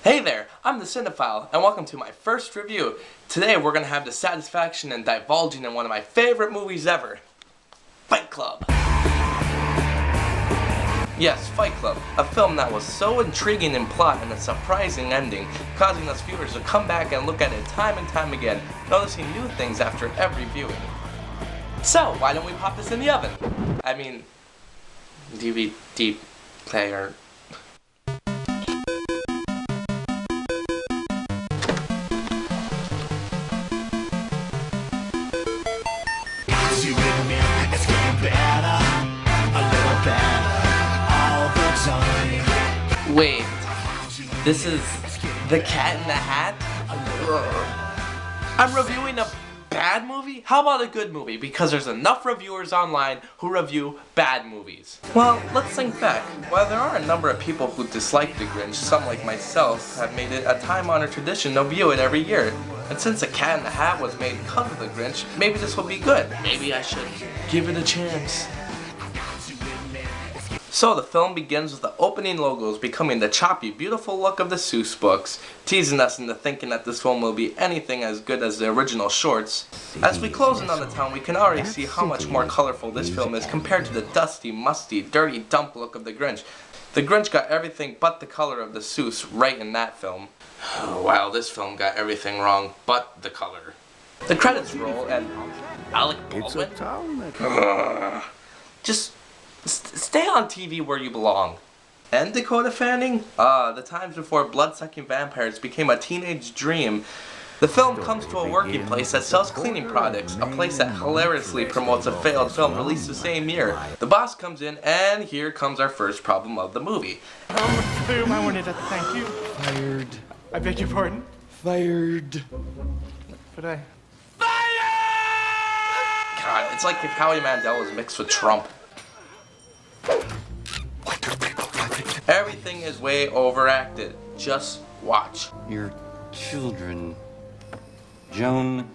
Hey there, I'm the Cinephile, and welcome to my first review. Today we're going to have the satisfaction in divulging in one of my favorite movies ever, Fight Club. Yes, Fight Club, a film that was so intriguing in plot and a surprising ending, causing us viewers to come back and look at it time and time again, noticing new things after every viewing. So, why don't we pop this in the oven? I mean, DVD player. You with me, it's getting better, a little better, all the time. Wait, this is The Cat in the Hat? I'm reviewing a bad movie? How about a good movie? Because there's enough reviewers online who review bad movies. Well, let's think back. While there are a number of people who dislike The Grinch, some like myself have made it a time-honored tradition to view it every year. And since The Cat in the Hat was made because of The Grinch, maybe this will be good. Maybe I should give it a chance. So the film begins with the opening logos becoming the choppy, beautiful look of the Seuss books, teasing us into thinking that this film will be anything as good as the original shorts. As we close in on the town, we can already see how much more colorful this film is compared to the dusty, musty, dirty dump look of The Grinch. The Grinch got everything but the color of the Seuss right in that film. While this film got everything wrong but the color. The credits roll and Alec Baldwin? Just stay on TV where you belong. And Dakota Fanning? The times before blood-sucking vampires became a teenage dream. The film comes to a working place that sells cleaning products, a place that hilariously promotes a failed film released the same year. The boss comes in, and here comes our first problem of the movie. I wanted to thank you. Fired. I beg your pardon? Fired. But I... God, it's like if Howie Mandel was mixed with Trump. Everything is way overacted. Just watch. Your children. Joan,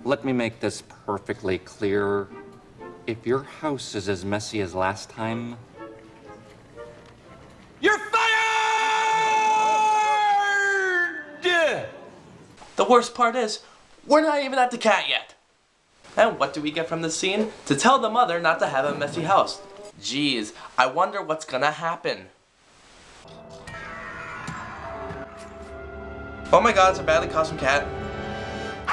let me make this perfectly clear. If your house is as messy as last time, you're fired! The worst part is, we're not even at the cat yet. And what do we get from this scene? To tell the mother not to have a messy house. Jeez, I wonder what's gonna happen. Oh my god, it's a badly costumed cat.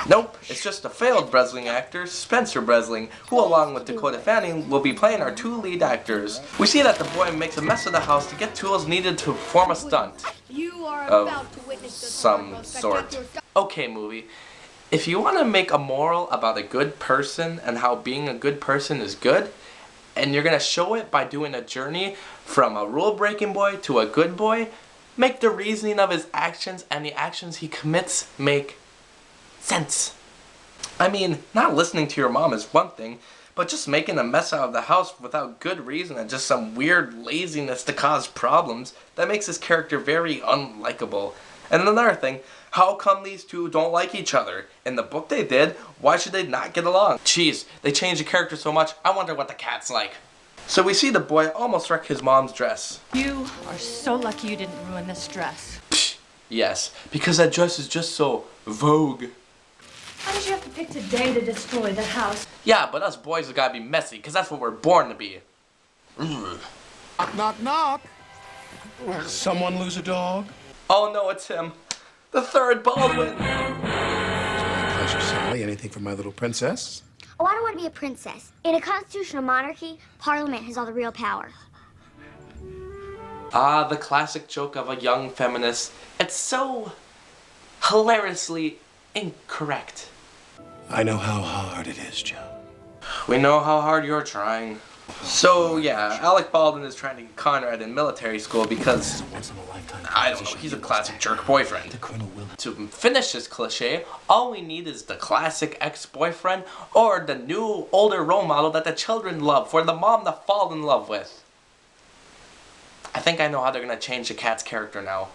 Nope, it's just a failed Breslin actor, Spencer Breslin, who along with Dakota Fanning will be playing our two lead actors. We see that the boy makes a mess of the house to get tools needed to perform a stunt. You are Of about to witness the some sort. Okay, movie. If you want to make a moral about a good person and how being a good person is good, and you're going to show it by doing a journey from a rule-breaking boy to a good boy, make the reasoning of his actions and the actions he commits make sense. I mean, not listening to your mom is one thing, but just making a mess out of the house without good reason and just some weird laziness to cause problems, that makes this character very unlikable. And another thing, how come these two don't like each other? In the book they did, why should they not get along? Jeez, they changed the character so much, I wonder what the cat's like. So we see the boy almost wreck his mom's dress. You are so lucky you didn't ruin this dress. Psh, yes, because that dress is just so vogue. Why did you have to pick today to destroy the house? Yeah, but us boys have gotta be messy, because that's what we're born to be. Knock, knock, knock. Someone lose a dog? Oh no, it's him. The third Baldwin. It's my pleasure, Sally. Anything for my little princess? Oh, I don't want to be a princess. In a constitutional monarchy, Parliament has all the real power. The classic joke of a young feminist. It's so hilariously incorrect. I know how hard it is, Joe. We know how hard you're trying. So yeah, Alec Baldwin is trying to get Conrad in military school because, I don't know, he's a classic jerk boyfriend. To finish this cliche, all we need is the classic ex-boyfriend or the new older role model that the children love for the mom to fall in love with. I think I know how they're gonna change the cat's character now.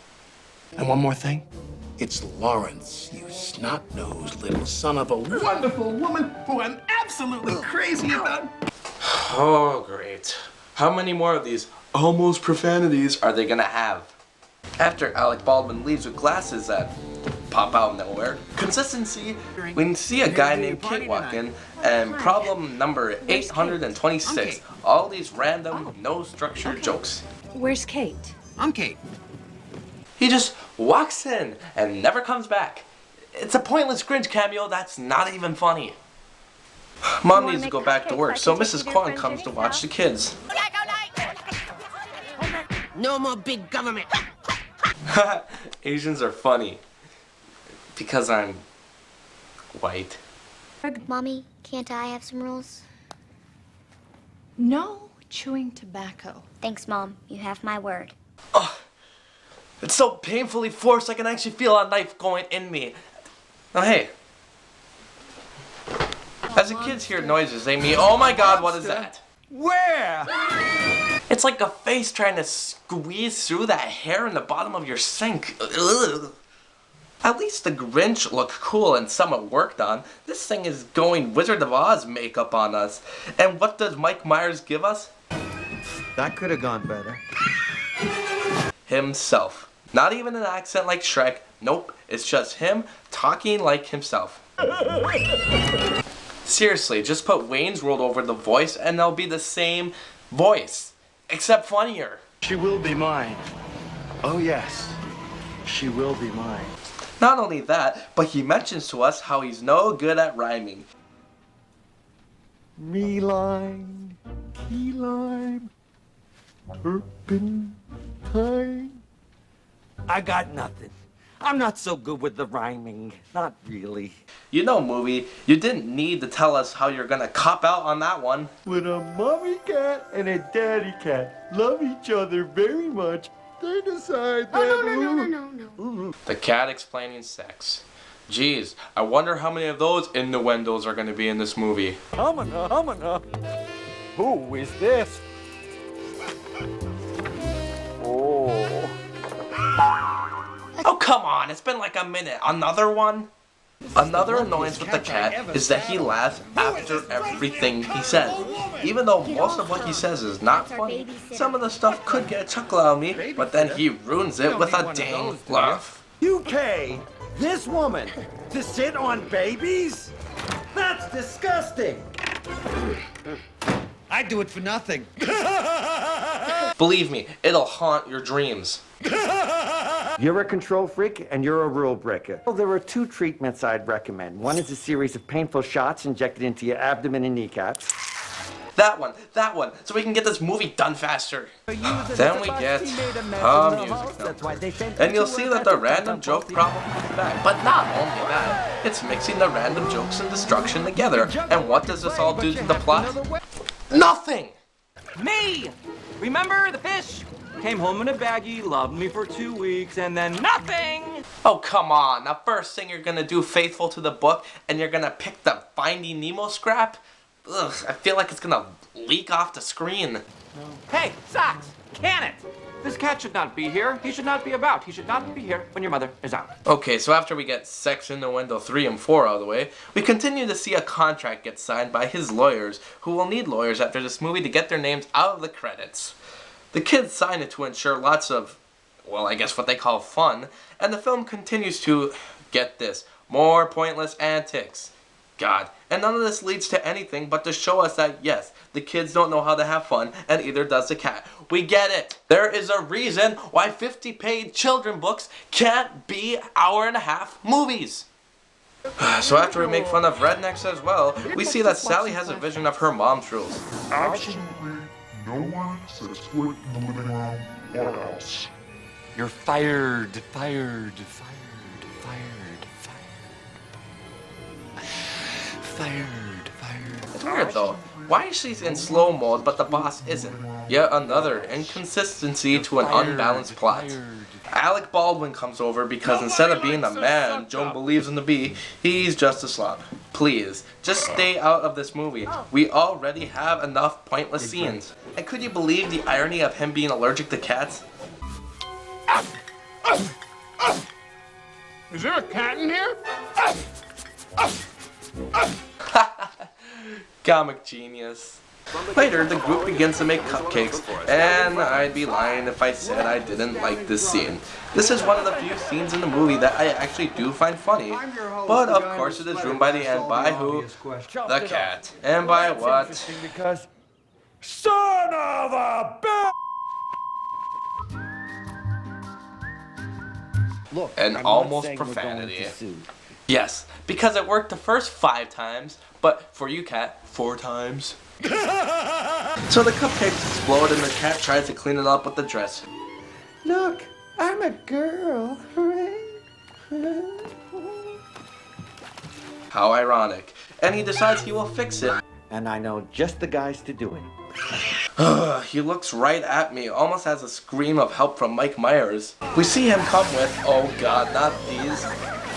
And one more thing. It's Lawrence, you snot-nosed little son of a wonderful woman who I'm absolutely crazy about. Oh, great. How many more of these almost profanities are they gonna have? After Alec Baldwin leaves with glasses that pop out of nowhere, consistency, we see a guy named Kate walk in, and problem number 826, all these random, no structured jokes. Where's Kate? I'm Kate. He just walks in and never comes back. It's a pointless Grinch cameo that's not even funny. Mom needs to go back to work, so Mrs. Kwan comes to watch the kids. No more big government. Asians are funny. Because I'm white. Mommy, can't I have some rules? No chewing tobacco. Thanks, Mom. You have my word. Oh, it's so painfully forced I can actually feel a knife going in me. Now hey. As the kids hear noises, they mean, oh my god, what is that? Where? It's like a face trying to squeeze through that hair in the bottom of your sink. Ugh. At least the Grinch looked cool and somewhat worked on. This thing is going Wizard of Oz makeup on us. And what does Mike Myers give us? That could have gone better. Himself. Not even an accent like Shrek. Nope, it's just him talking like himself. Seriously, just put Wayne's World over the voice and they'll be the same voice. Except funnier. She will be mine. Oh yes, she will be mine. Not only that, but he mentions to us how he's no good at rhyming. Me line, key lime, turpentine. I got nothing. I'm not so good with the rhyming. Not really. You know, movie, you didn't need to tell us how you're gonna cop out on that one. When a mommy cat and a daddy cat love each other very much, they decide that... No. The cat explaining sex. Jeez, I wonder how many of those innuendos are gonna be in this movie. Humana. Who is this? Oh. Oh, come on, it's been like a minute. Another one? Another annoyance with the cat is that he laughs after everything he says. Even though most of what he says is not funny, some of the stuff could get a chuckle out of me, but then he ruins it with a dang laugh. You pay this woman to sit on babies? That's disgusting. I do it for nothing. Believe me, it'll haunt your dreams. You're a control freak and you're a rule breaker. Well, there are two treatments I'd recommend. One is a series of painful shots injected into your abdomen and kneecaps. That one, so we can get this movie done faster. Then we get music number. And you'll see that the random joke problem comes back. But not only that, it's mixing the random jokes and destruction together. And what does this all do to the plot? Nothing! Me! Remember the fish? Came home in a baggie, loved me for 2 weeks, and then nothing! Oh, come on. The first thing you're gonna do faithful to the book, and you're gonna pick the Finding Nemo scrap? Ugh, I feel like it's gonna leak off the screen. Hey, Socks! Can it! This cat should not be here. He should not be about. He should not be here when your mother is out. Okay, so after we get Sex Innuendo 3 and 4 out of the way, we continue to see a contract get signed by his lawyers, who will need lawyers after this movie to get their names out of the credits. The kids sign it to ensure lots of, well, I guess what they call fun, and the film continues to, get this, more pointless antics. God, and none of this leads to anything but to show us that, yes, the kids don't know how to have fun, and either does the cat. We get it. There is a reason why 50-page children books can't be hour-and-a-half movies. So after we make fun of rednecks as well, we see that Sally has a vision of her mom's rules. Absolutely no one sets foot in the living room or else. You're fired. It's weird though. Why is she in slow mode but the boss isn't? Yet another inconsistency to an unbalanced plot. Alec Baldwin comes over because instead of being the man Joan believes him to be, he's just a slob. Please, just stay out of this movie. We already have enough pointless scenes. And could you believe the irony of him being allergic to cats? Is there a cat in here? Comic genius. Later, the group begins to make cupcakes, and I'd be lying if I said I didn't like this scene. This is one of the few scenes in the movie that I actually do find funny. But of course it is ruined by the end by who? The cat. And by what? Because son of a bitch! Look, And almost profanity. Yes, because it worked the first 5 times, but for you, cat, 4 times. So the cupcakes explode and the cat tries to clean it up with the dress. Look, I'm a girl. How ironic. And he decides he will fix it. And I know just the guys to do it. He looks right at me, almost has a scream of help from Mike Myers. We see him come with, oh god, not these.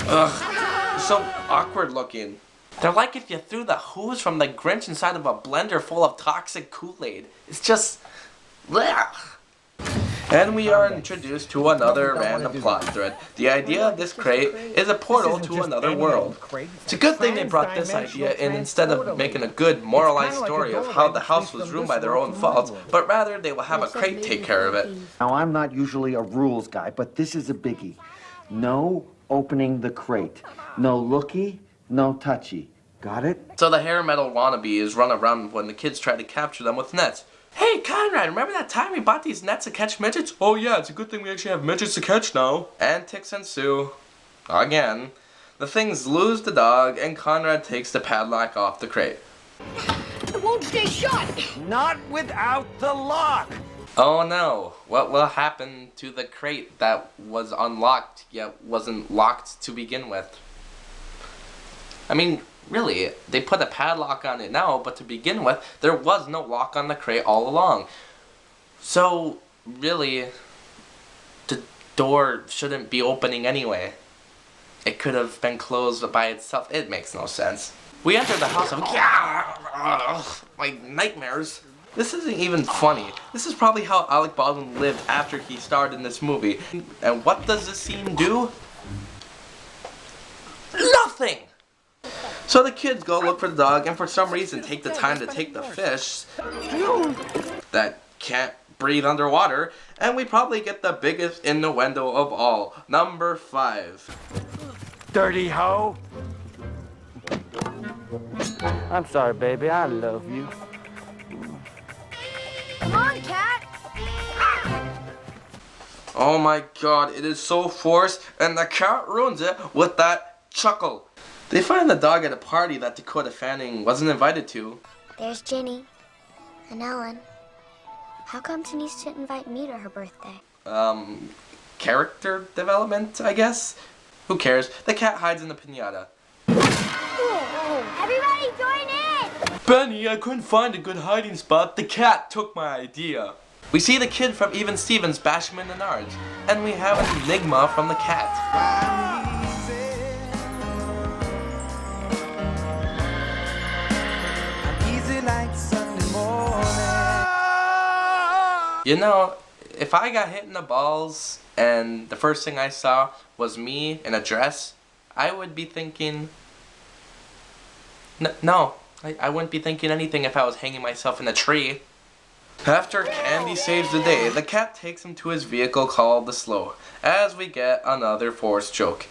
Ugh, so awkward looking. They're like if you threw the Who's from the Grinch inside of a blender full of toxic Kool-Aid. It's just, blech. And we are introduced to another random plot thread. The idea of this crate is a portal to another world. It's a good thing they brought this idea in instead of making a good moralized story of how the house was ruined by their own fault, but rather they will have a crate take care of it. Now, I'm not usually a rules guy, but this is a biggie. No opening the crate. No looky, no touchy. Got it? So the hair metal wannabes run around when the kids try to capture them with nets. Hey, Conrad, remember that time we bought these nets to catch midgets? Oh yeah, it's a good thing we actually have midgets to catch now. Antics ensue. Again. The things lose the dog, and Conrad takes the padlock off the crate. It won't stay shut! Not without the lock! Oh no, what will happen to the crate that was unlocked yet wasn't locked to begin with? I mean, really, they put a padlock on it now, but to begin with, there was no lock on the crate all along. So, really, the door shouldn't be opening anyway. It could have been closed by itself. It makes no sense. We enter the house of my nightmares. This isn't even funny. This is probably how Alec Baldwin lived after he starred in this movie. And what does this scene do? Nothing! So the kids go look for the dog and for some reason take the time to take the fish that can't breathe underwater, and we probably get the biggest innuendo of all. Number 5. Dirty hoe. I'm sorry, baby. I love you. Come on, cat. Oh my god, it is so forced, and the cat ruins it with that chuckle. They find the dog at a party that Dakota Fanning wasn't invited to. There's Ginny and Ellen. How come Denise didn't invite me to her birthday? Character development, I guess? Who cares? The cat hides in the piñata. Everybody join in! Benny, I couldn't find a good hiding spot. The cat took my idea. We see the kid from Even Stevens bash him in the nards. And we have an enigma from the cat. You know, if I got hit in the balls and the first thing I saw was me in a dress, I would be thinking... No, I wouldn't be thinking anything if I was hanging myself in a tree. After Candy saves the day, the cat takes him to his vehicle called the Slow, as we get another forced joke.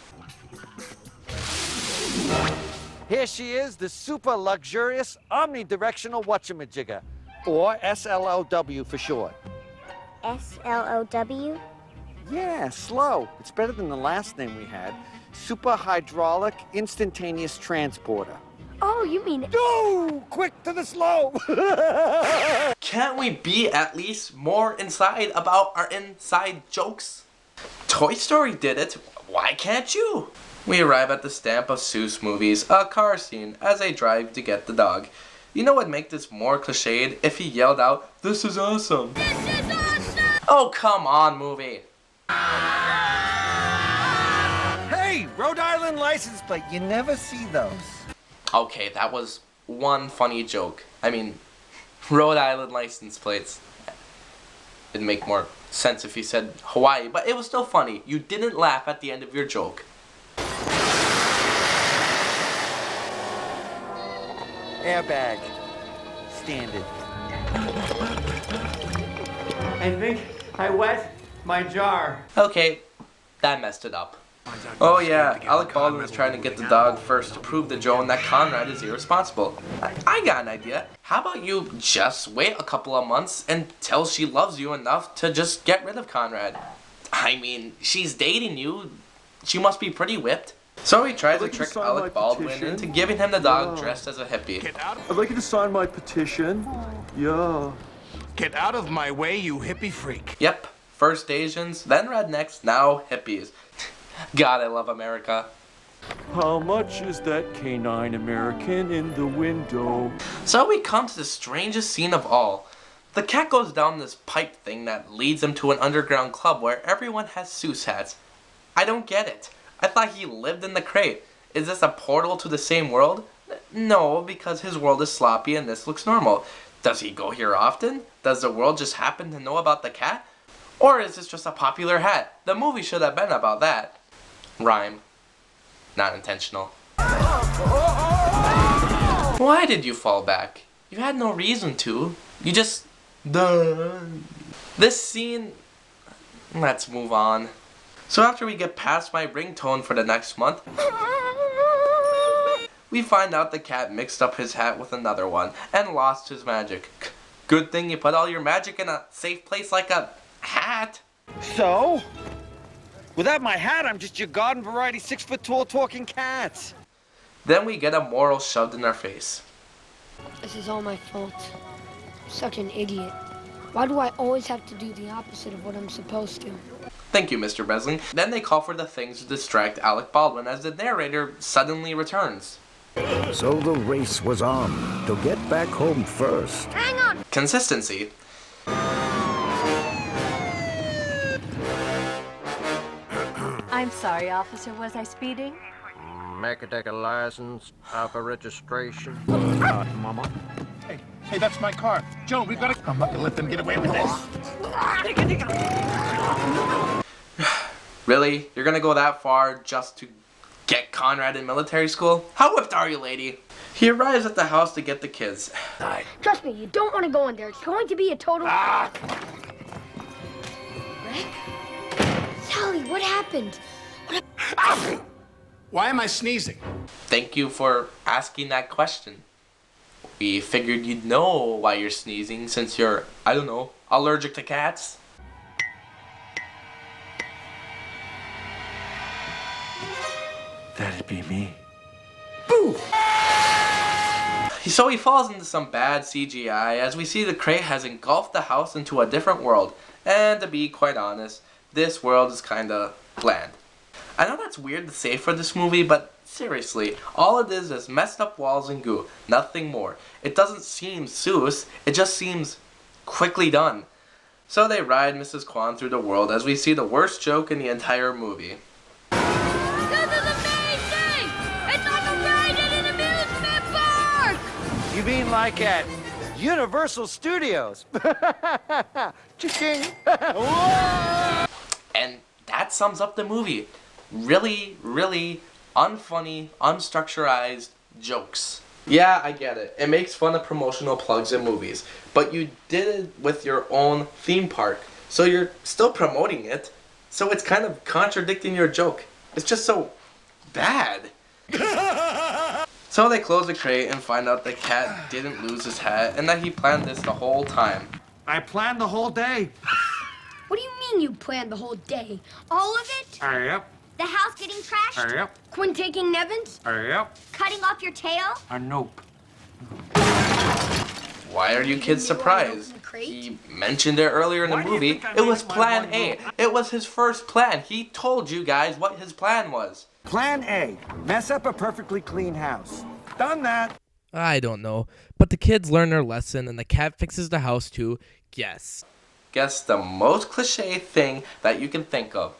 Here she is, the super luxurious omnidirectional whatchamajigger, or SLOW for short. SLOW? Yeah, slow. It's better than the last name we had. Super hydraulic instantaneous transporter. Oh, you mean... No! Quick to the slow! Can't we be at least more inside about our inside jokes? Toy Story did it. Why can't you? We arrive at the Stamp of Seuss movies, a car scene, as they drive to get the dog. You know what would make this more cliched if he yelled out, "This is awesome." This is awesome! Oh, come on, movie. Hey, Rhode Island license plate. You never see those. Okay, that was one funny joke. I mean, Rhode Island license plates. It'd make more sense if you said Hawaii, but it was still funny. You didn't laugh at the end of your joke. Airbag. Standard. I think I wet my jar. Okay, that messed it up. Oh yeah, Alec Baldwin is trying to get the dog first to prove to Joan that Conrad is irresponsible. I got an idea. How about you just wait a couple of months until she loves you enough to just get rid of Conrad? I mean, she's dating you. She must be pretty whipped. So he tries to trick Alec Baldwin into giving him the dog dressed as a hippie. I'd like you to sign my petition. Yeah. Get out of my way, you hippie freak. Yep, first Asians, then rednecks, now hippies. God, I love America. How much is that canine American in the window? So we come to the strangest scene of all. The cat goes down this pipe thing that leads him to an underground club where everyone has Seuss hats. I don't get it. I thought he lived in the crate. Is this a portal to the same world? No, because his world is sloppy and this looks normal. Does he go here often? Does the world just happen to know about the cat? Or is this just a popular hat? The movie should have been about that. Rhyme. Not intentional. Why did you fall back? You had no reason to. You just... Duh. This scene... Let's move on. So after we get past my ringtone for the next month, we find out the cat mixed up his hat with another one and lost his magic. Good thing you put all your magic in a safe place like a hat. So? Without my hat, I'm just your garden variety 6-foot-tall talking cat. Then we get a moral shoved in our face. This is all my fault. I'm such an idiot. Why do I always have to do the opposite of what I'm supposed to? Thank you, Mr. Breslin. Then they call for the things to distract Alec Baldwin as the narrator suddenly returns. So the race was on to get back home first. Hang on! Consistency. I'm sorry, officer. Was I speeding? Make it take a license, alpha registration. Mama. Hey, that's my car. Joe, we've got to... I'm not going to let them get away with this. Really? You're gonna go that far just to get Conrad in military school? How whipped are you, lady? He arrives at the house to get the kids. Trust me, you don't want to go in there. It's going to be a total... Rick? Sally, what happened? Why am I sneezing? Thank you for asking that question. We figured you'd know why you're sneezing since you're, I don't know, allergic to cats. That'd be me. Boo! So he falls into some bad CGI as we see the crate has engulfed the house into a different world. And to be quite honest, this world is kinda bland. I know that's weird to say for this movie, but seriously, all it is messed up walls and goo. Nothing more. It doesn't seem Seuss, it just seems quickly done. So they ride Mrs. Kwan through the world as we see the worst joke in the entire movie. This is amazing! It's like a ride in an amusement park! You mean like at Universal Studios? Cha-ching! And that sums up the movie. Really, really unfunny, unstructurized jokes. Yeah, I get it. It makes fun of promotional plugs in movies. But you did it with your own theme park. So you're still promoting it. So it's kind of contradicting your joke. It's just so bad. So they close the crate and find out the cat didn't lose his hat and that he planned this the whole time. I planned the whole day. What do you mean you planned the whole day? All of it? Yep. The house getting trashed? Yep. Quinn taking Nevins? Yep. Cutting off your tail? Nope. Why are you kids surprised? He mentioned it earlier in the movie. It was plan A. It was his first plan. He told you guys what his plan was. Plan A, mess up a perfectly clean house. Done that. I don't know. But the kids learn their lesson and the cat fixes the house too. Guess the most cliche thing that you can think of.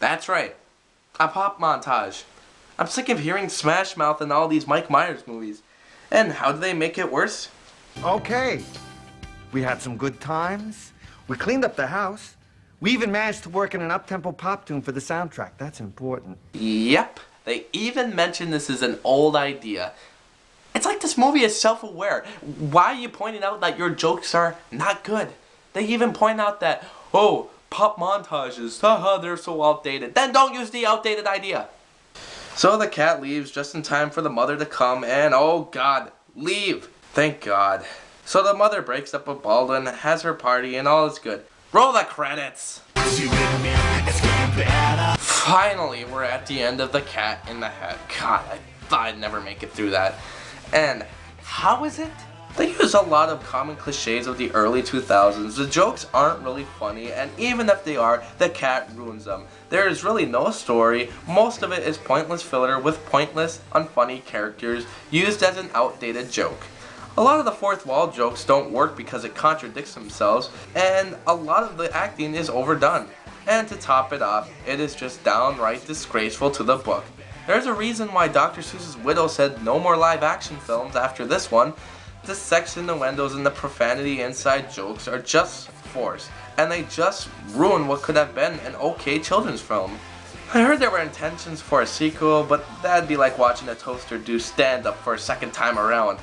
That's right. A pop montage. I'm sick of hearing Smash Mouth in all these Mike Myers movies. And how do they make it worse? Okay. We had some good times. We cleaned up the house. We even managed to work in an up-tempo pop tune for the soundtrack. That's important. Yep. They even mention this is an old idea. It's like this movie is self-aware. Why are you pointing out that your jokes are not good? They even point out that, oh, pop montages, haha, they're so outdated. Then don't use the outdated idea. So the cat leaves just in time for the mother to come and, oh God, leave. Thank God. So the mother breaks up with Baldwin, has her party, and all is good. Roll the credits. Finally, we're at the end of The Cat in the Hat. God, I thought I'd never make it through that. And how is it? They use a lot of common cliches of the early 2000s. The jokes aren't really funny, and even if they are, the cat ruins them. There is really no story. Most of it is pointless filler with pointless, unfunny characters used as an outdated joke. A lot of the fourth wall jokes don't work because it contradicts themselves, and a lot of the acting is overdone. And to top it off, it is just downright disgraceful to the book. There's a reason why Dr. Seuss's widow said no more live action films after this one. The sex innuendos and the profanity inside jokes are just forced, and they just ruin what could have been an okay children's film. I heard there were intentions for a sequel, but that'd be like watching a toaster do stand-up for a second time around.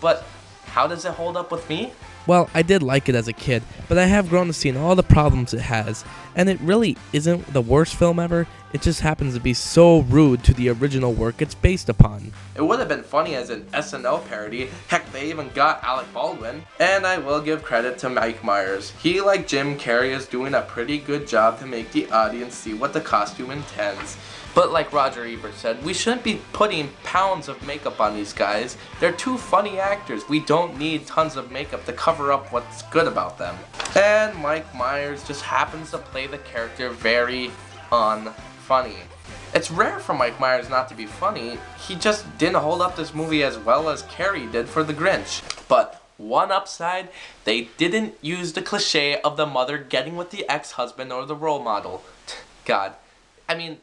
But how does it hold up with me? Well, I did like it as a kid, but I have grown to see all the problems it has, and it really isn't the worst film ever. It just happens to be so rude to the original work it's based upon. It would have been funny as an SNL parody. Heck, they even got Alec Baldwin. And I will give credit to Mike Myers. He, like Jim Carrey, is doing a pretty good job to make the audience see what the costume intends. But like Roger Ebert said, we shouldn't be putting pounds of makeup on these guys. They're too funny actors. We don't need tons of makeup to cover up what's good about them. And Mike Myers just happens to play the character very unfunny. It's rare for Mike Myers not to be funny. He just didn't hold up this movie as well as Carrey did for The Grinch. But one upside, they didn't use the cliche of the mother getting with the ex-husband or the role model. God, I mean,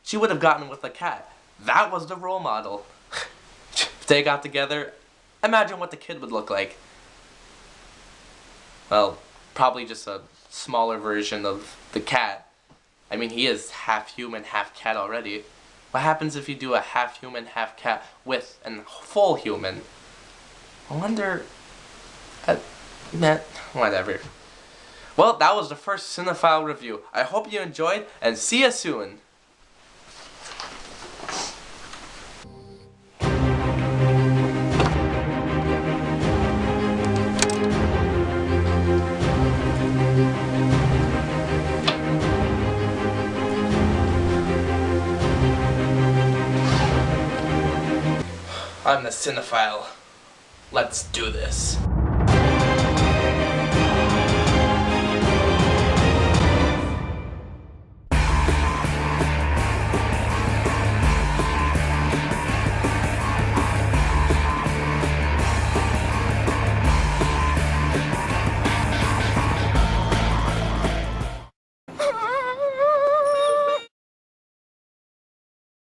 she would have gotten with the cat. That was the role model. If they got together, imagine what the kid would look like. Well, probably just a smaller version of the cat. I mean, he is half human, half cat already. What happens if you do a half human, half cat with a full human? I wonder... whatever. Well, that was the first Cinephile review. I hope you enjoyed, and see you soon. I'm the Cinephile. Let's do this.